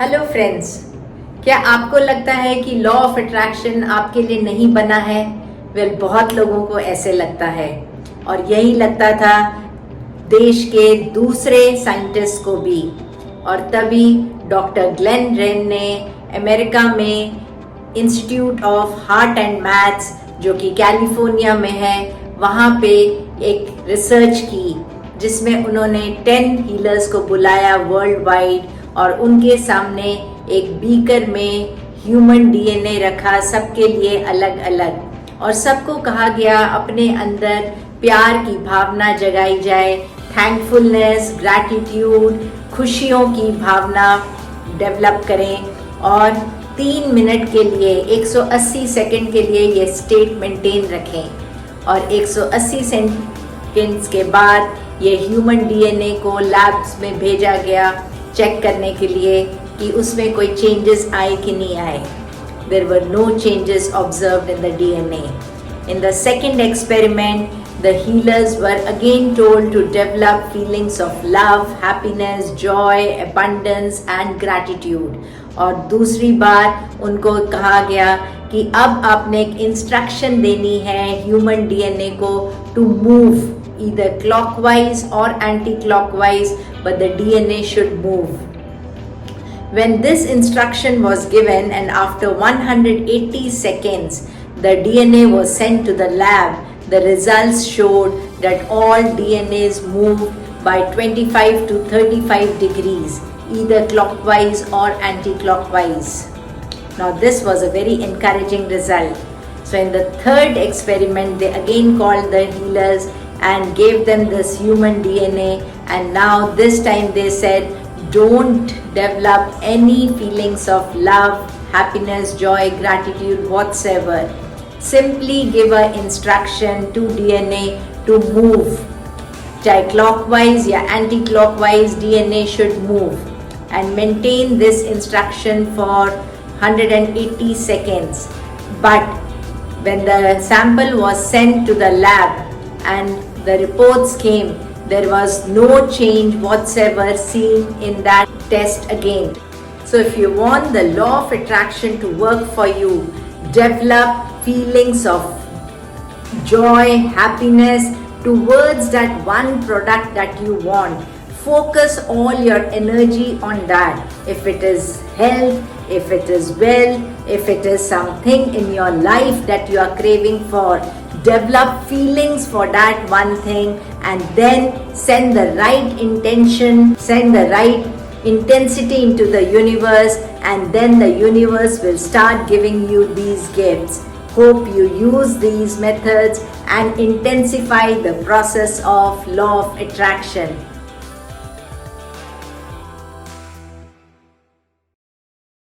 Hello friends, क्या आपको लगता है कि लॉ ऑफ अट्रैक्शन आपके लिए नहीं बना है? बहुत लोगों को ऐसे लगता है और यही लगता था देश के दूसरे साइंटिस्ट को भी। और तभी डॉक्टर ग्लेन रेन ने अमेरिका में institute of heart and maths, जो कि कैलिफोर्निया में है, वहाँ पे एक रिसर्च की जिसमें उन्होंने 10 हीलर्स को बुलाया वर्ल्ड वाइड और उनके सामने एक बीकर में ह्यूमन डीएनए रखा, सबके लिए अलग अलग, और सबको कहा गया अपने अंदर प्यार की भावना जगाई जाए, थैंकफुलनेस, ग्रैटिट्यूड, खुशियों की भावना डेवलप करें और 3 मिनट के लिए 180 सेकंड के लिए ये स्टेट मेंटेन रखें। और 180 सेकंड्स के बाद ये ह्यूमन डीएनए को लैब्स में भेजा गया चेक करने के लिए कि उसमें कोई चेंजेस आए कि नहीं आए। There were no changes observed in the DNA. In the second experiment, the healers were again told to develop feelings of love, happiness, joy, abundance and gratitude. और दूसरी बार उनको कहा गया कि अब आपने एक इंस्ट्रक्शन देनी है ह्यूमन डीएनए को to move either clockwise or anti-clockwise, but the DNA should move. When this instruction was given and after 180 seconds the DNA was sent to the lab, the results showed that all DNAs moved by 25 to 35 degrees, either clockwise or anti-clockwise. Now this was a very encouraging result. So in the third experiment, they again called the healers and gave them this human DNA, and now this time they said don't develop any feelings of love, happiness, joy, gratitude whatsoever. Simply give an instruction to DNA to move. चाहे clockwise या anti-clockwise, DNA should move and maintain this instruction for 180 seconds. But when the sample was sent to the lab and the reports came, there was no change whatsoever seen in that test again. So if you want the law of attraction to work for you, develop feelings of joy, happiness towards that one product that you want. Focus all your energy on that. If it is health, if it is wealth, if it is something in your life that you are craving for, develop feelings for that one thing and then send the right intention, send the right intensity into the universe, and then the universe will start giving you these gifts. Hope you use these methods and intensify the process of law of attraction.